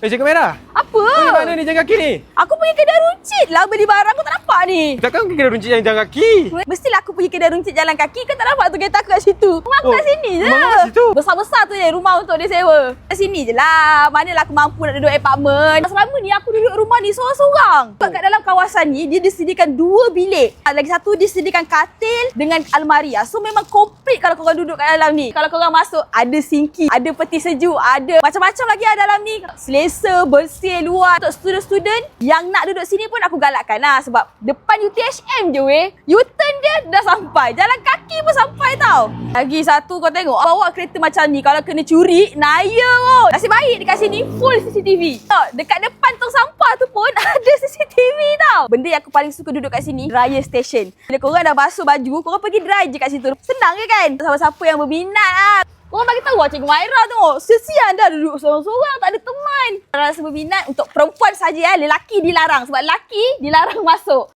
Jaga merah? Apa? Pergi mana ni jalan kaki ni? Aku pergi kedai runcit lah beli barang. Kau tak nampak ni? Takkan pergi kedai runcit yang jalan kaki? Mestilah aku pergi kedai runcit jalan kaki. Kau tak nampak tu kereta aku kat situ? Rumah aku kat sini je. Rumah kat situ? Besar-besar tu je rumah untuk dia sewa. Kat sini je lah. Manalah aku mampu nak duduk apartment. Selama ni aku duduk rumah ni seorang-seorang. Sebab kat dalam kawasan ni, dia disediakan 2 bilik. Lagi satu disediakan katil dengan almari. So memang komplit kalau korang duduk kat dalam ni. Kalau korang masuk, ada sinki, ada peti sejuk, ada macam-macam lagi lah dalam ni. Selesa, bersih, luar. Untuk student-student yang nak duduk sini pun aku galakkan lah. Sebab depan UTHM je weh. U-turn dia dah sampai. Jalan kaki pun sampai tau. Lagi satu kau tengok, bawa kereta macam ni kalau kena curi, naya kot. Nasib baik dekat sini full CCTV. Tau, dekat depan tong sampah tu pun ada CCTV tau. Benda yang aku paling suka duduk kat sini, Raya Station. Bila korang dah basuh baju, korang pergi dry je kat situ. Senang je kan? Siapa-siapa yang berminat lah. Korang bagi tahu Cikgu Maira tengok. Sesian dah duduk seorang-seorang, tak ada teman. Rasa berminat untuk perempuan saja, lelaki dilarang. Sebab lelaki dilarang masuk.